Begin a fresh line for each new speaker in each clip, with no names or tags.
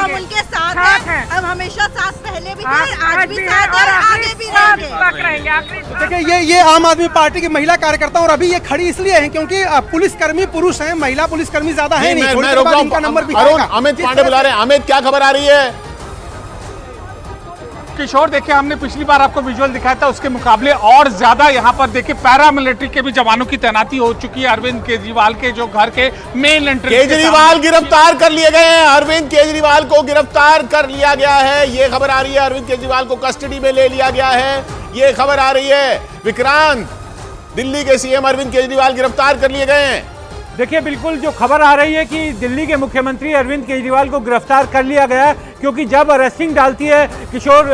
हम उनके साथ हैं। हम हमेशा साथ पहले भी थे, आज भी साथ हैं और आगे भी रहेंगे।
देखिए ये आम आदमी पार्टी की महिला कार्यकर्ता और अभी ये खड़ी इसलिए है क्योंकि पुलिसकर्मी पुरुष हैं, महिला पुलिसकर्मी ज्यादा है नहीं।
मैं रोक रहा हूं। अरुण, अमित पांडे बुला रहे हैं। अमित, क्या खबर आ रही है?
किशोर, देखिए हमने पिछली बार आपको विजुअल दिखाया था, उसके मुकाबले और ज्यादा यहाँ पर देखिए पैरामिलिट्री के भी जवानों की तैनाती हो चुकी है अरविंद केजरीवाल के जो घर के मेन एंट्रेंस।
केजरीवाल गिरफ्तार कर लिए गए हैं। अरविंद केजरीवाल को गिरफ्तार कर लिया गया है, ये खबर आ रही है। अरविंद केजरीवाल को कस्टडी में ले लिया गया है, ये खबर आ रही है। विक्रांत, दिल्ली के सीएम अरविंद केजरीवाल गिरफ्तार कर लिए गए हैं।
देखिए, बिल्कुल जो खबर आ रही है कि दिल्ली के मुख्यमंत्री अरविंद केजरीवाल को गिरफ्तार कर लिया गया है, क्योंकि जब अरेस्टिंग डालती है किशोर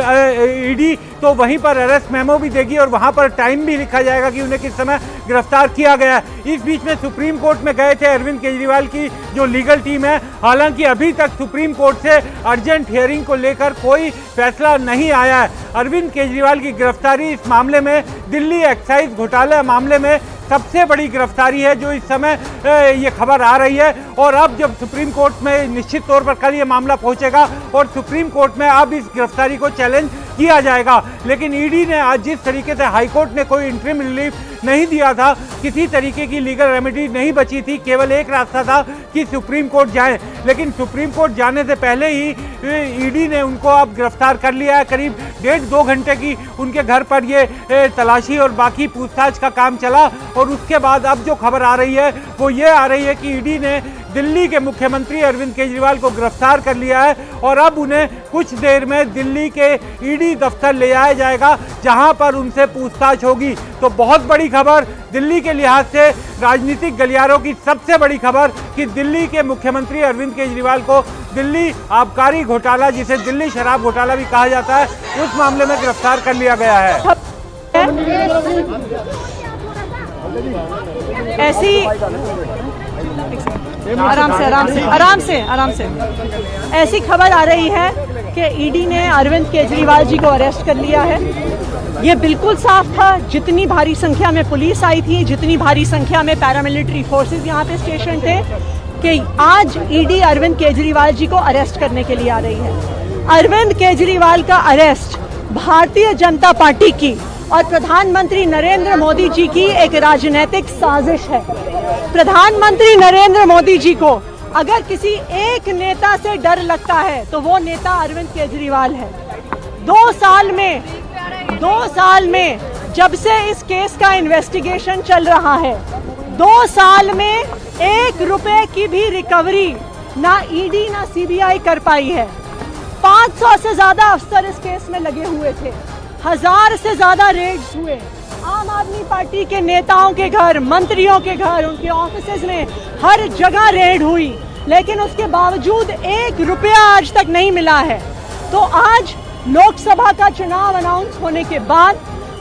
ईडी तो वहीं पर अरेस्ट मेमो भी देगी और वहां पर टाइम भी लिखा जाएगा कि उन्हें किस समय गिरफ्तार किया गया है। इस बीच में सुप्रीम कोर्ट में गए थे अरविंद केजरीवाल की जो लीगल टीम है, हालांकि अभी तक सुप्रीम कोर्ट से अर्जेंट हियरिंग को लेकर कोई फैसला नहीं आया है। अरविंद केजरीवाल की गिरफ्तारी इस मामले में, दिल्ली एक्साइज घोटाला मामले में सबसे बड़ी गिरफ्तारी है जो इस समय ये खबर आ रही है। और अब जब सुप्रीम कोर्ट में निश्चित तौर पर कल ये मामला पहुंचेगा और सुप्रीम कोर्ट में अब इस गिरफ्तारी को चैलेंज किया जाएगा। लेकिन ईडी ने आज जिस तरीके से हाईकोर्ट ने कोई इंटरिम रिलीफ नहीं दिया था, किसी तरीके की लीगल रेमेडी नहीं बची थी, केवल एक रास्ता था कि सुप्रीम कोर्ट जाए। लेकिन सुप्रीम कोर्ट जाने से पहले ही ईडी ने उनको अब गिरफ्तार कर लिया है। करीब 1.5-2 घंटे की उनके घर पर ये तलाशी और बाकी पूछताछ का काम चला और उसके बाद अब जो खबर आ रही है वो ये आ रही है कि ईडी ने दिल्ली के मुख्यमंत्री अरविंद केजरीवाल को गिरफ्तार कर लिया है और अब उन्हें कुछ देर में दिल्ली के ईडी दफ्तर ले जाया जाएगा, जहां पर उनसे पूछताछ होगी। तो बहुत बड़ी खबर दिल्ली के लिहाज से, राजनीतिक गलियारों की सबसे बड़ी खबर कि दिल्ली के मुख्यमंत्री अरविंद केजरीवाल को दिल्ली आबकारी घोटाला, जिसे दिल्ली शराब घोटाला भी कहा जाता है, उस मामले में गिरफ्तार कर लिया गया है।
ऐसी आराम से ऐसी खबर आ रही है कि ईडी ने अरविंद केजरीवाल जी को अरेस्ट कर लिया है। ये बिल्कुल साफ था, जितनी भारी संख्या में पुलिस आई थी, जितनी भारी संख्या में पैरामिलिट्री फोर्सेस यहाँ पे स्टेशन थे, कि आज ईडी अरविंद केजरीवाल जी को अरेस्ट करने के लिए आ रही है। अरविंद केजरीवाल का अरेस्ट भारतीय जनता पार्टी की और प्रधानमंत्री नरेंद्र मोदी जी की एक राजनीतिक साजिश है। प्रधानमंत्री नरेंद्र मोदी जी को अगर किसी एक नेता से डर लगता है तो वो नेता अरविंद केजरीवाल है। 2 साल में जब से इस केस का इन्वेस्टिगेशन चल रहा है, 2 साल में 1 रुपए की भी रिकवरी ना ईडी ना सीबीआई कर पाई है। 500 से ज्यादा अफसर इस केस में लगे हुए थे, 1000 से ज्यादा रेड्स हुए। आम आदमी पार्टी के नेताओं के घर, मंत्रियों के घर, उनके ऑफिसेज में हर जगह रेड हुई, लेकिन उसके बावजूद 1 रुपया आज तक नहीं मिला है। तो आज लोकसभा का चुनाव अनाउंस होने के बाद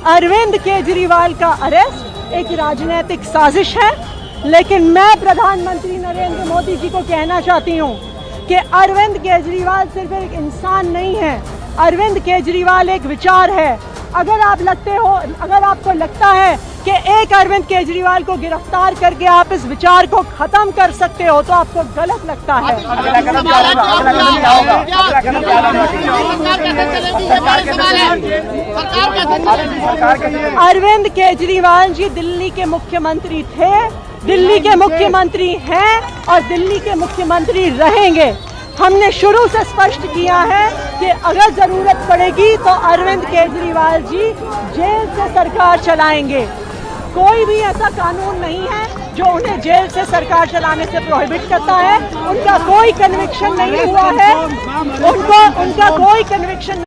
अरविंद केजरीवाल का अरेस्ट एक राजनीतिक साजिश है। लेकिन मैं प्रधानमंत्री नरेंद्र मोदी जी को कहना चाहती हूँ कि अरविंद केजरीवाल सिर्फ एक इंसान नहीं है, अरविंद केजरीवाल एक विचार है। अगर आपको लगता है कि एक अरविंद केजरीवाल को गिरफ्तार करके आप इस विचार को खत्म कर सकते हो तो आपको गलत लगता है। अरविंद केजरीवाल जी दिल्ली के मुख्यमंत्री थे, दिल्ली के मुख्यमंत्री हैं और दिल्ली के मुख्यमंत्री रहेंगे। हमने शुरू से स्पष्ट किया है कि अगर जरूरत पड़ेगी तो अरविंद केजरीवाल जी जेल से सरकार चलाएंगे। कोई भी ऐसा कानून नहीं है जो उन्हें जेल से सरकार चलाने से प्रोहिबिट करता है। उनका कोई कन्विक्शन नहीं हुआ है, उनका कोई कन्विक्शन